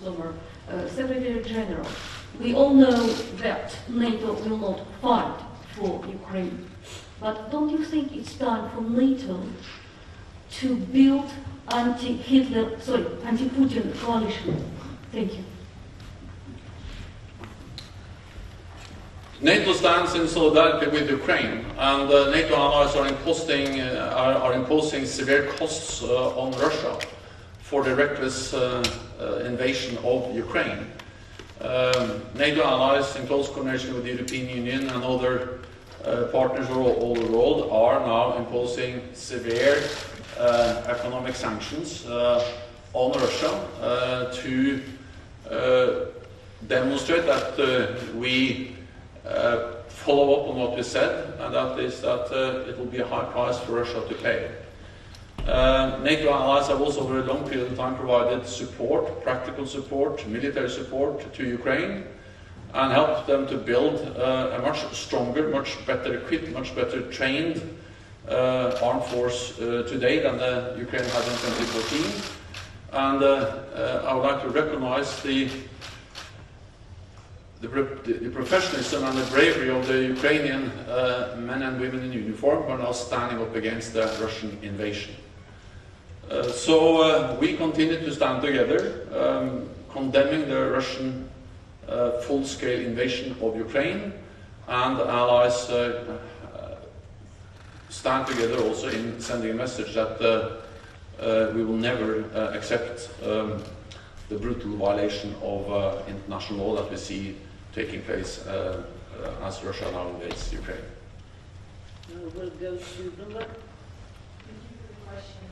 former Secretary General, we all know that NATO will not fight for Ukraine. But don't you think it's time for NATO to build anti-Putin coalition? Thank you. NATO stands in solidarity with Ukraine, and NATO allies are imposing severe costs on Russia for the reckless invasion of Ukraine. NATO allies, in close coordination with the European Union and other partners all over the world, are now imposing severe economic sanctions on Russia to demonstrate that we follow up on what we said, and that is that it will be a high price for Russia to pay. NATO allies have also over a long period of time provided support, practical support, military support to Ukraine, and helped them to build a much stronger, much better equipped, much better trained armed force today than the Ukraine had in 2014. And I would like to recognize the professionalism and the bravery of the Ukrainian men and women in uniform who are now standing up against the Russian invasion. So we continue to stand together, condemning the Russian full-scale invasion of Ukraine, and allies stand together also in sending a message that we will never accept the brutal violation of international law that we see taking place as Russia now invades Ukraine. We'll go to Bloomberg. Thank you for the question.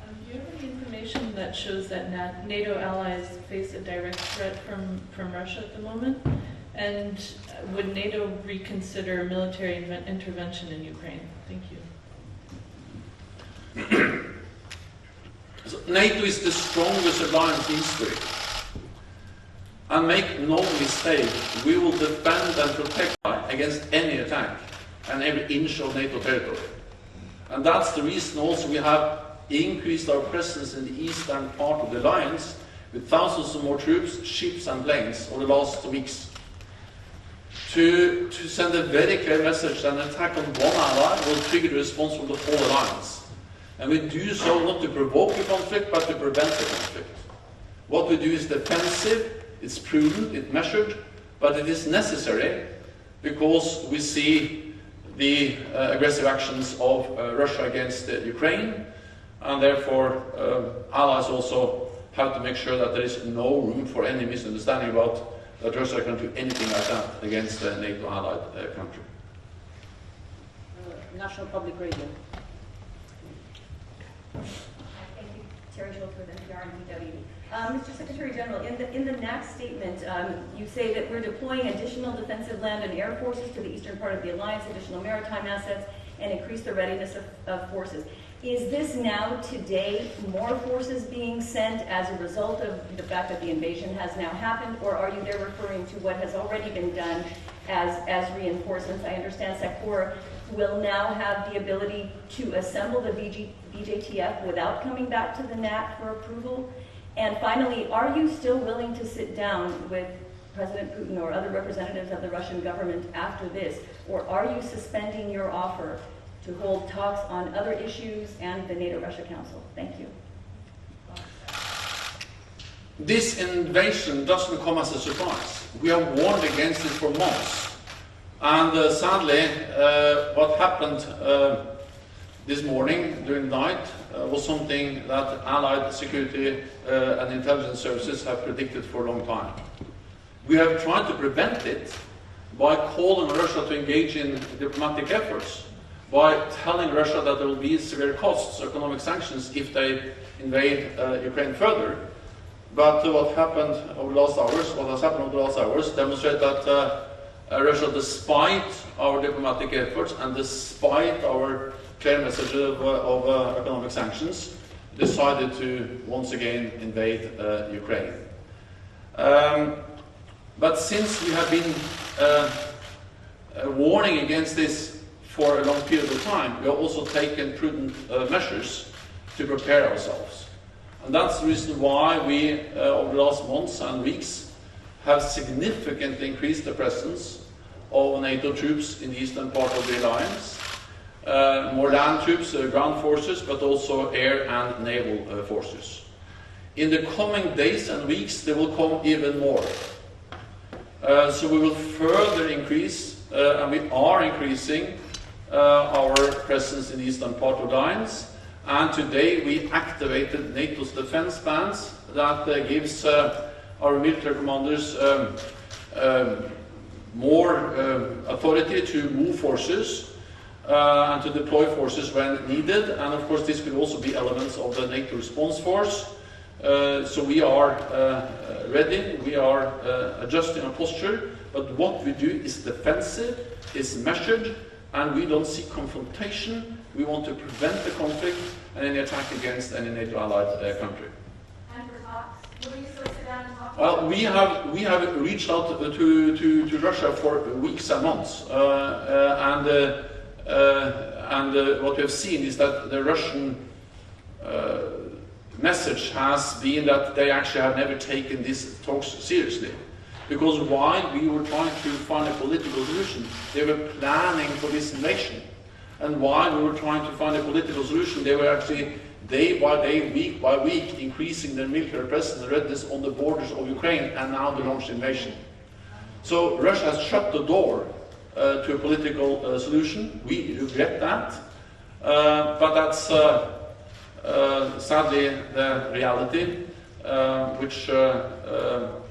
Do you have any information that shows that NATO allies face a direct threat from Russia at the moment? And would NATO reconsider military intervention in Ukraine? Thank you. So NATO is the strongest alliance in history. And make no mistake, we will defend and protect against any attack and every inch of NATO territory. And that's the reason also we have increased our presence in the eastern part of the alliance with thousands of more troops, ships and planes over the last weeks. To send a very clear message that an attack on one ally will trigger the response from the whole alliance. And we do so not to provoke a conflict, but to prevent a conflict. What we do is defensive, it's prudent, it's measured, but it is necessary because we see the aggressive actions of Russia against Ukraine, and therefore allies also have to make sure that there is no room for any misunderstanding about that Russia can do anything like that against a NATO allied country. National Public Radio. Thank you, Terry Jill for the NPR and DW. Mr. Secretary General, in the NAC statement, you say that we're deploying additional defensive land and air forces to the eastern part of the alliance, additional maritime assets, and increase the readiness of forces. Is this now, today, more forces being sent as a result of the fact that the invasion has now happened, or are you there referring to what has already been done as reinforcements? I understand SACOR will now have the ability to assemble the BJTF without coming back to the NAC for approval. And finally, are you still willing to sit down with President Putin or other representatives of the Russian government after this, or are you suspending your offer to hold talks on other issues and the NATO-Russia Council? Thank you. This invasion doesn't come as a surprise. We have warned against it for months. And sadly, what happened this morning during the night was something that Allied security and intelligence services have predicted for a long time. We have tried to prevent it by calling Russia to engage in diplomatic efforts, by telling Russia that there will be severe costs, economic sanctions, if they invade Ukraine further. But what happened over the last hours, what has happened over the last hours, demonstrate that Russia, despite our diplomatic efforts and despite our clear message of economic sanctions, decided to once again invade Ukraine. But since we have been warning against this for a long period of time, we have also taken prudent measures to prepare ourselves. And that's the reason why we, over the last months and weeks, have significantly increased the presence of NATO troops in the eastern part of the alliance. More land troops, ground forces, but also air and naval forces. In the coming days and weeks, there will come even more. So we will further increase, and we are increasing, our presence in the eastern part of the alliance. And today we activated NATO's defense plans that gives our military commanders more authority to move forces and to deploy forces when needed. And of course this will also be elements of the NATO response force. So we are ready, we are adjusting our posture, but what we do is defensive, is measured, and we don't seek confrontation. We want to prevent the conflict and any attack against any NATO allied country. And for talks, will you still sit down and talk? Well, we have reached out to Russia for weeks and months, and what we have seen is that the Russian message has been that they actually have never taken these talks seriously. Because while we were trying to find a political solution, they were planning for this invasion. And while we were trying to find a political solution, they were actually day by day, week by week, increasing their military presence and readiness on the borders of Ukraine, and now the launched invasion. So Russia has shut the door to a political solution. We regret that, but that's sadly the reality, which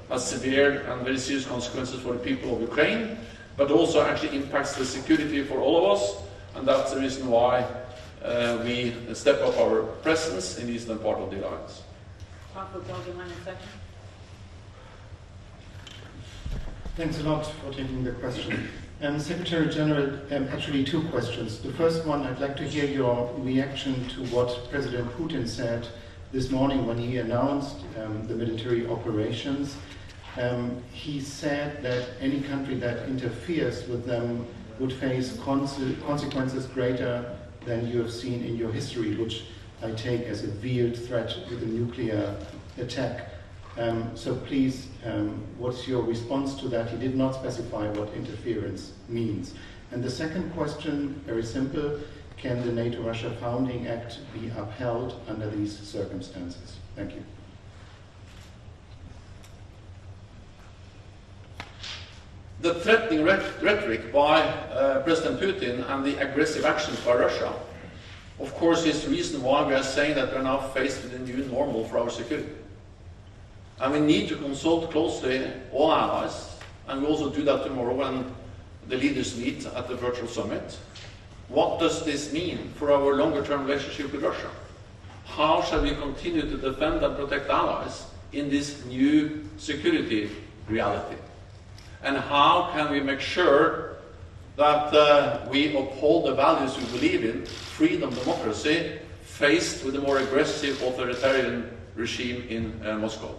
has severe and very serious consequences for the people of Ukraine, but also actually impacts the security for all of us, and that's the reason why we step up our presence in the eastern part of the alliance. Thanks a lot for taking the question. Secretary General, actually two questions. The first one, I'd like to hear your reaction to what President Putin said this morning when he announced the military operations. He said that any country that interferes with them would face consequences greater than you have seen in your history, which I take as a veiled threat with a nuclear attack. So please, what's your response to that? He did not specify what interference means. And the second question, very simple, can the NATO-Russia Founding Act be upheld under these circumstances? Thank you. The threatening rhetoric by President Putin and the aggressive actions by Russia, of course, is the reason why we are saying that we are now faced with a new normal for our security. And we need to consult closely all allies, and we also do that tomorrow when the leaders meet at the virtual summit. What does this mean for our longer-term relationship with Russia? How shall we continue to defend and protect allies in this new security reality? And how can we make sure that we uphold the values we believe in, freedom, democracy, faced with a more aggressive authoritarian regime in Moscow?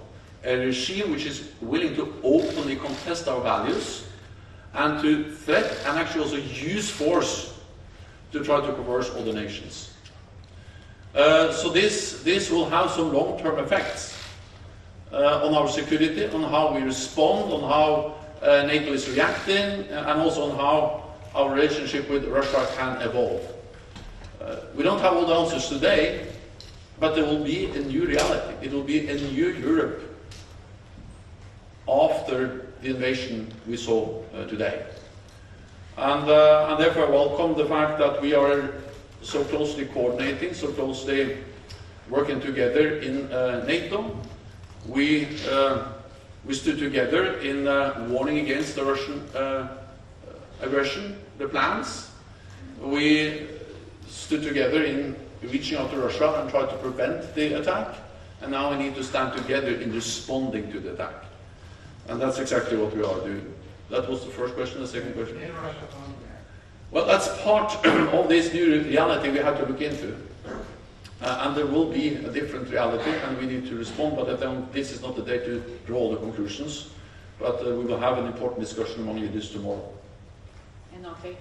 A regime which is willing to openly contest our values and to threat and actually also use force to try to coerce other nations. So this will have some long-term effects on our security, on how we respond, on how NATO is reacting, and also on how our relationship with Russia can evolve. We don't have all the answers today, but there will be a new reality. It will be a new Europe after the invasion we saw today. And therefore I welcome the fact that we are so closely coordinating, so closely working together in NATO. We stood together in warning against the Russian aggression, the plans. We stood together in reaching out to Russia and tried to prevent the attack. And now we need to stand together in responding to the attack. And that's exactly what we are doing. That was the first question. The second question? Well, that's part of this new reality we have to look into. And there will be a different reality, and we need to respond, but I think this is not the day to draw the conclusions. But we will have an important discussion among leaders tomorrow. And okay.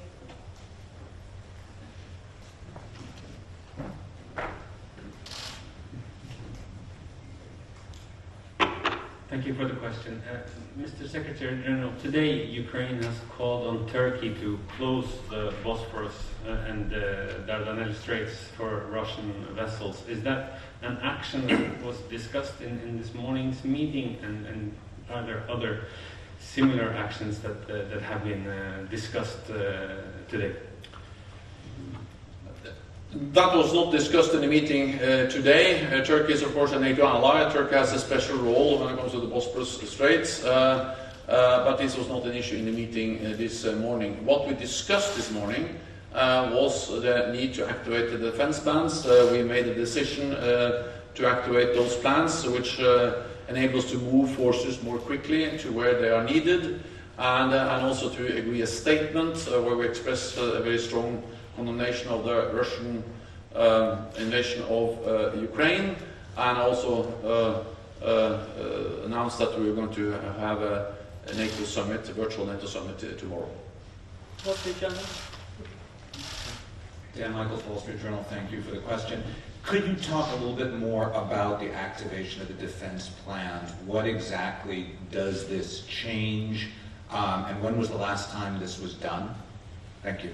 Thank you for the question. Mr. Secretary General, today Ukraine has called on Turkey to close the Bosphorus and the Dardanelles Straits for Russian vessels. Is that an action that was discussed in this morning's meeting, and are there other similar actions that have been discussed today? That was not discussed in the meeting today. Turkey is, of course, a NATO ally. Turkey has a special role when it comes to the Bosporus Straits, but this was not an issue in the meeting this morning. What we discussed this morning was the need to activate the defense plans. We made a decision to activate those plans, which enable us to move forces more quickly to where they are needed, and also to agree a statement where we express a very strong condemnation of the Russian invasion of Ukraine, and also announced that we are going to have a NATO summit, a virtual NATO summit tomorrow. Wall Street Journal. Dan Michaels, Wall Street Journal, thank you for the question. Could you talk a little bit more about the activation of the defense plans? What exactly does this change, and when was the last time this was done? Thank you.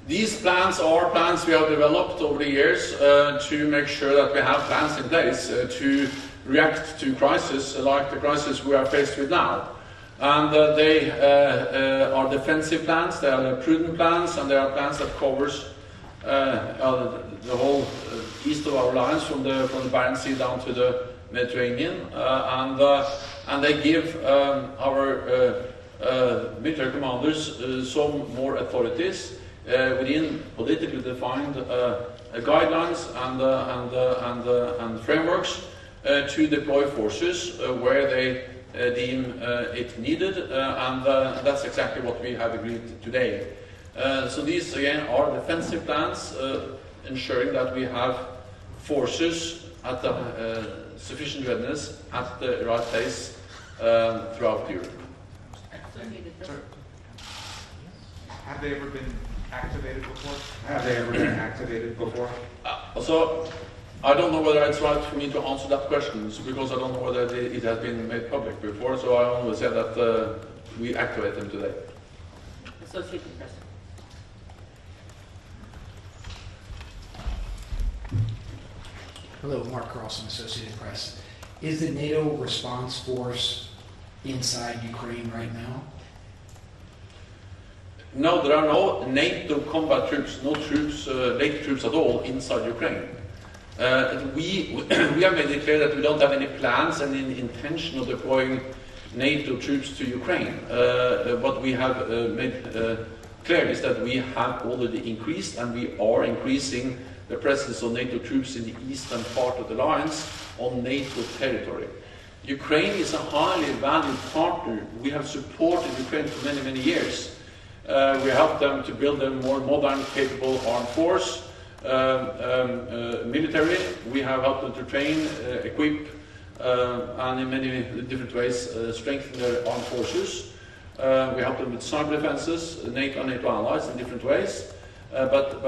These plans are plans we have developed over the years to make sure that we have plans in place to react to crises like the crisis we are faced with now. And they are defensive plans, they are prudent plans, and they are plans that covers the whole east of our lines from the Barents Sea down to the Mediterranean, and they give our military commanders some more authorities within politically defined guidelines and frameworks to deploy forces where they deem it needed, and that's exactly what we have agreed today. So these again are defensive plans, ensuring that we have forces at the sufficient readiness at the right place throughout Europe. Have they ever been activated before? Have they ever been activated before? So I don't know whether it's right for me to answer that question, because I don't know whether it has been made public before, so I only say that we activate them today. Associated Press. Hello, Mark Carlson, Associated Press. Is the NATO response force inside Ukraine right now? No, there are no NATO combat troops, no troops, NATO troops at all inside Ukraine. We have made it clear that we don't have any plans and any intention of deploying NATO troops to Ukraine. What we have made clear is that we have already increased, and we are increasing the presence of NATO troops in the eastern part of the alliance on NATO territory. Ukraine is a highly valued partner. We have supported Ukraine for many, many years. We helped them to build a more modern, capable armed force, military. We have helped them to train, equip, and in many different ways strengthen their armed forces. We help them with cyber defenses, NATO and NATO allies in different ways. But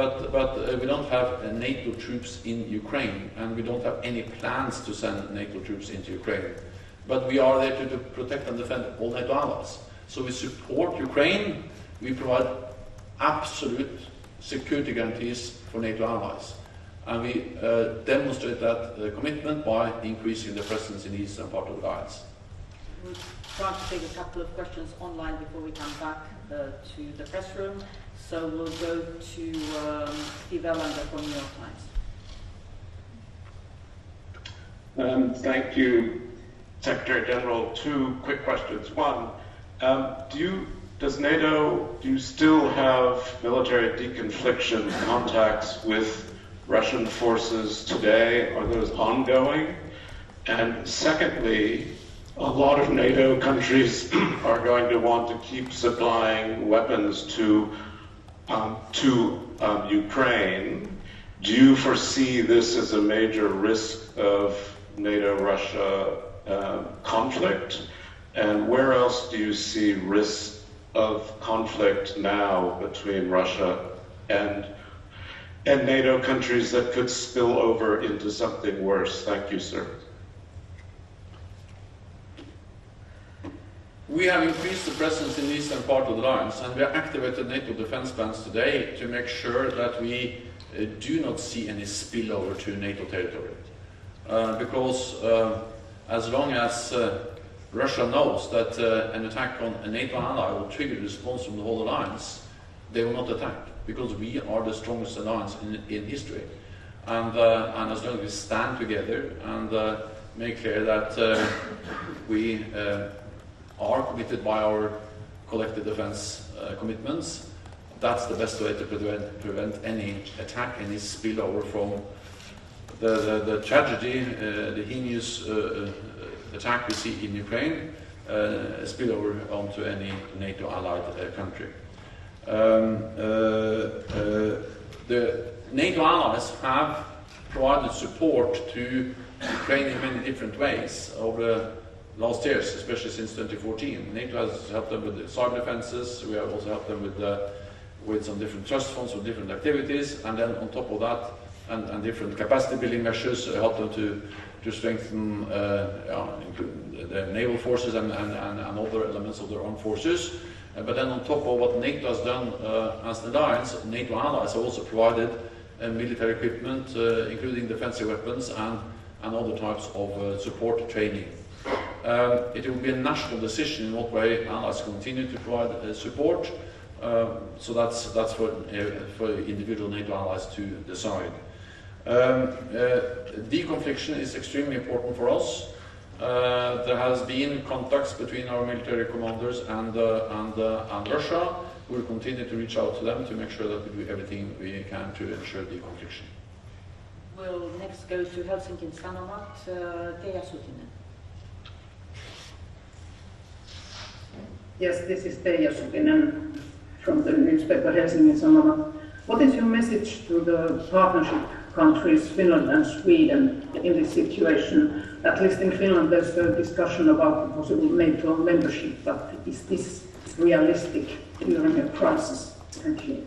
we don't have NATO troops in Ukraine, and we don't have any plans to send NATO troops into Ukraine. But we are there to protect and defend all NATO allies. So we support Ukraine. We provide absolute security guarantees for NATO allies. And we demonstrate that commitment by increasing the presence in the eastern part of the alliance. We'll try to take a couple of questions online before we come back to the press room. So we'll go to Steve Elander from New York Times. Thank you, Secretary General. Two quick questions. One, does NATO, do you still have military deconfliction contacts with Russian forces today? Are those ongoing? And secondly, a lot of NATO countries are going to want to keep supplying weapons to Ukraine. Do you foresee this as a major risk of NATO-Russia conflict? And where else do you see risks of conflict now between Russia and NATO countries that could spill over into something worse? Thank you, sir. We have increased the presence in the eastern part of the alliance, and we have activated NATO defense plans today to make sure that we do not see any spillover to NATO territory. Because as long as Russia knows that an attack on a NATO ally will trigger a response from the whole alliance, they will not attack, because we are the strongest alliance in history. And as long as we stand together and make clear that we are committed by our collective defense commitments, that's the best way to prevent any attack, any spillover from the tragedy, the heinous attack we see in Ukraine, spillover onto any NATO allied country. The NATO allies have provided support to Ukraine in many different ways over the last years, especially since 2014. NATO has helped them with the cyber defenses. We have also helped them with some different trust funds for different activities, and then on top of that, and different capacity building measures help them to strengthen the naval forces and other elements of their armed forces. But then on top of what NATO has done as an alliance, NATO allies have also provided military equipment, including defensive weapons and other types of support training. It will be a national decision in what way allies continue to provide support. So that's for individual NATO allies to decide. Deconfliction is extremely important for us. There has been contacts between our military commanders and Russia. We will continue to reach out to them to make sure that we do everything we can to ensure deconfliction. We'll next go to Helsinki Sanomat, Teija Sutinen. Yes, this is Teija Sutinen from the newspaper Helsingin Sanomat. What is your message to the partnership countries, Finland and Sweden, in this situation? At least in Finland there's a discussion about possible NATO membership, but is this realistic during a crisis? Thank you.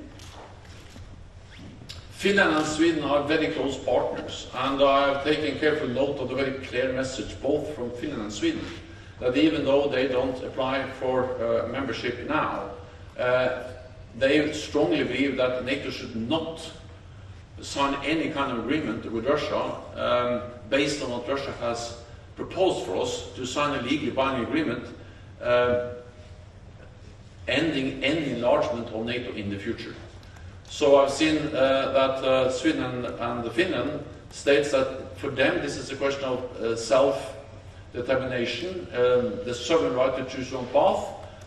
Finland and Sweden are very close partners, and I have taken careful note of the very clear message both from Finland and Sweden, that even though they don't apply for membership now, they strongly believe that NATO should not sign any kind of agreement with Russia based on what Russia has proposed for us to sign a legally binding agreement ending any enlargement of NATO in the future. So I've seen that Sweden and Finland states that for them this is a question of self-determination, the sovereign right to choose own path,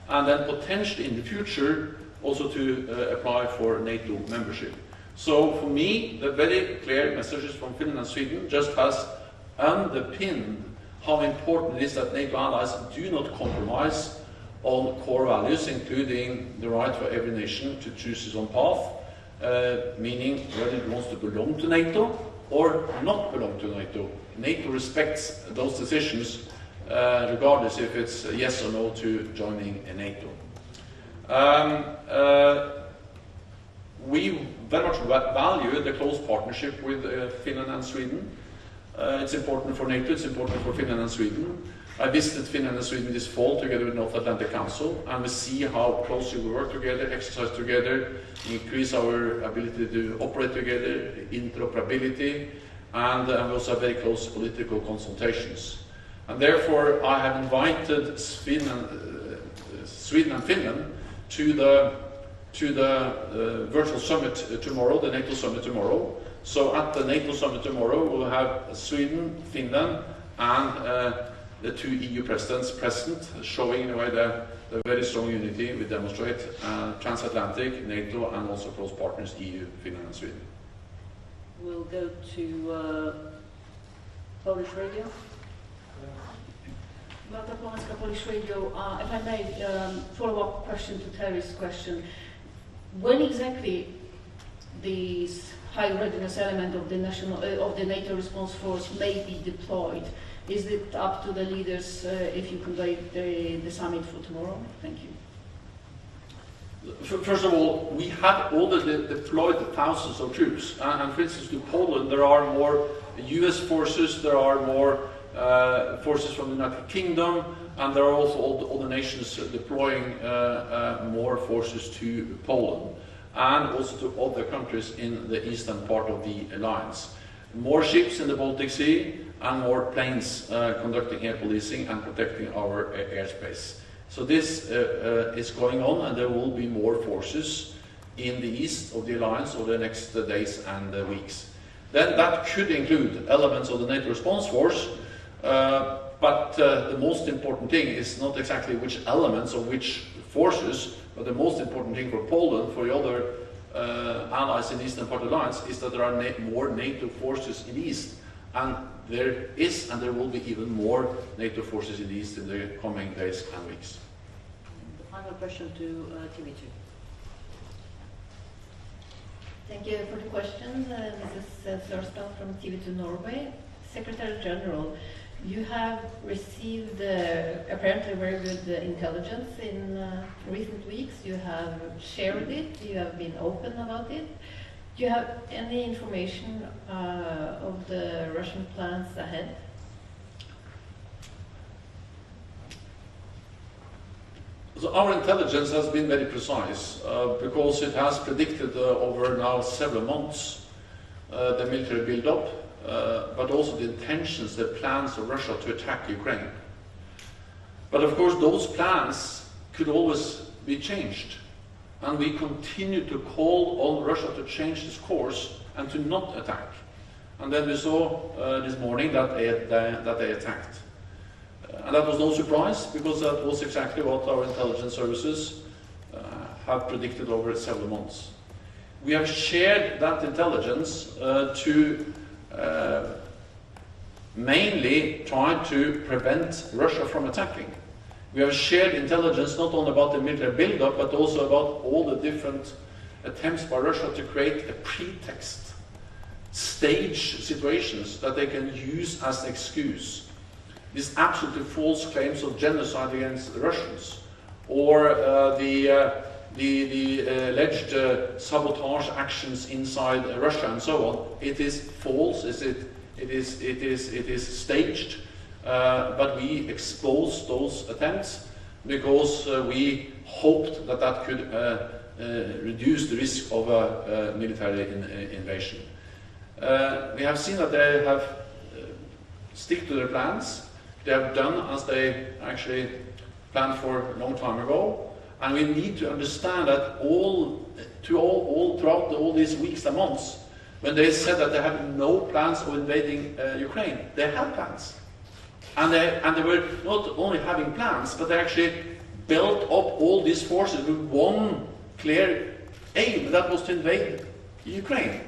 and then potentially in the future also to apply for NATO membership. So for me, the very clear messages from Finland and Sweden just has underpinned how important it is that NATO allies do not compromise on core values, including the right for every nation to choose its own path, meaning whether it wants to belong to NATO or not belong to NATO. NATO respects those decisions, regardless if it's yes or no to joining a NATO. We very much value the close partnership with Finland and Sweden. It's important for NATO, it's important for Finland and Sweden. I visited Finland and Sweden this fall together with North Atlantic Council, and we see how closely we work together, exercise together, increase our ability to operate together, interoperability, and we also have very close political consultations. And therefore, I have invited Sweden and Finland to the virtual summit tomorrow, the NATO summit tomorrow. So at the NATO summit tomorrow, we'll have Sweden, Finland, and the two EU presidents present, showing in a way the very strong unity we demonstrate, transatlantic, NATO, and also close partners, EU, Finland, and Sweden. We'll go to Polish radio. Marta Polska, Polish Radio. If I may, follow-up question to Terry's question. When exactly this high readiness element of the NATO response force may be deployed? Is it up to the leaders if you convey the summit for tomorrow? Thank you. First of all, we have already deployed thousands of troops, and for instance to Poland there are more US forces, there are more forces from the United Kingdom, and there are also all the nations deploying more forces to Poland, and also to other countries in the eastern part of the alliance. More ships in the Baltic Sea, and more planes conducting air policing and protecting our airspace. So this is going on, and there will be more forces in the east of the alliance over the next days and weeks. Then that could include elements of the NATO response force, but the most important thing is not exactly which elements or which forces, but the most important thing for Poland, for the other allies in the eastern part of the alliance, is that there are more NATO forces in the east. And there is, and there will be even more NATO forces in the east in the coming days and weeks. The final question to TV2. Thank you for the question. Mrs. Sørsdal from TV2 Norway. Secretary General, you have received apparently very good intelligence in recent weeks. You have shared it, you have been open about it. Do you have any information of the Russian plans ahead? So our intelligence has been very precise because it has predicted over now several months the military build-up, but also the intentions, the plans of Russia to attack Ukraine. But of course those plans could always be changed, and we continue to call on Russia to change its course and to not attack. And then we saw this morning that they attacked. And that was no surprise, because that was exactly what our intelligence services have predicted over several months. We have shared that intelligence to mainly try to prevent Russia from attacking. We have shared intelligence not only about the military build-up, but also about all the different attempts by Russia to create a pretext, stage situations that they can use as an excuse. These absolutely false claims of genocide against the Russians, or the alleged sabotage actions inside Russia and so on. It is false. It is staged, but we exposed those attempts because we hoped that that could reduce the risk of a military invasion. We have seen that they have stick to their plans. They have done as they actually planned for a long time ago, and we need to understand that all throughout all these weeks and months, when they said that they had no plans of invading Ukraine, they had plans, and they were not only having plans, but they actually built up all these forces with one clear aim, that was to invade Ukraine.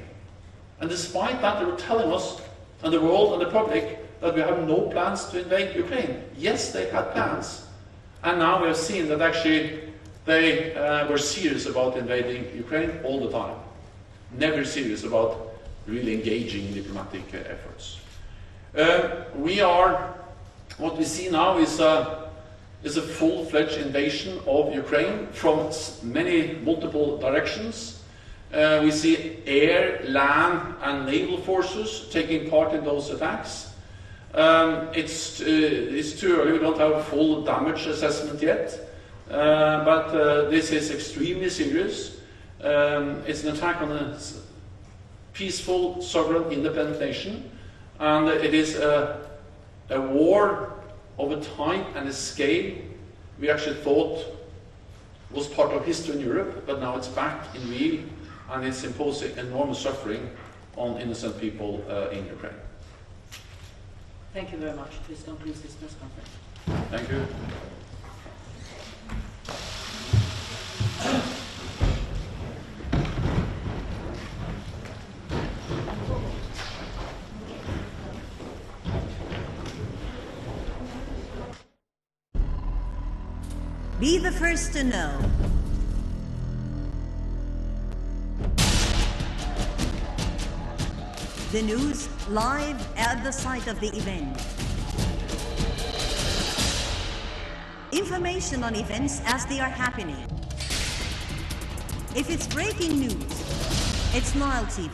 And despite that, they were telling us and the world and the public that we have no plans to invade Ukraine. Yes, they had plans. And now we have seen that actually they were serious about invading Ukraine all the time. Never serious about really engaging in diplomatic efforts. What we see now is a full-fledged invasion of Ukraine from multiple directions. We see air, land and naval forces taking part in those attacks. It's too early, we don't have a full damage assessment yet, but this is extremely serious. It's an attack on a peaceful, sovereign, independent nation, and it is a war of a type and a scale we actually thought was part of history in Europe, but now it's back in real, and it's imposing enormous suffering on innocent people in Ukraine. Thank you very much. Please conclude this press conference. Thank you. Be the first to know. The news live at the site of the event. Information on events as they are happening. If it's breaking news, it's Nile TV.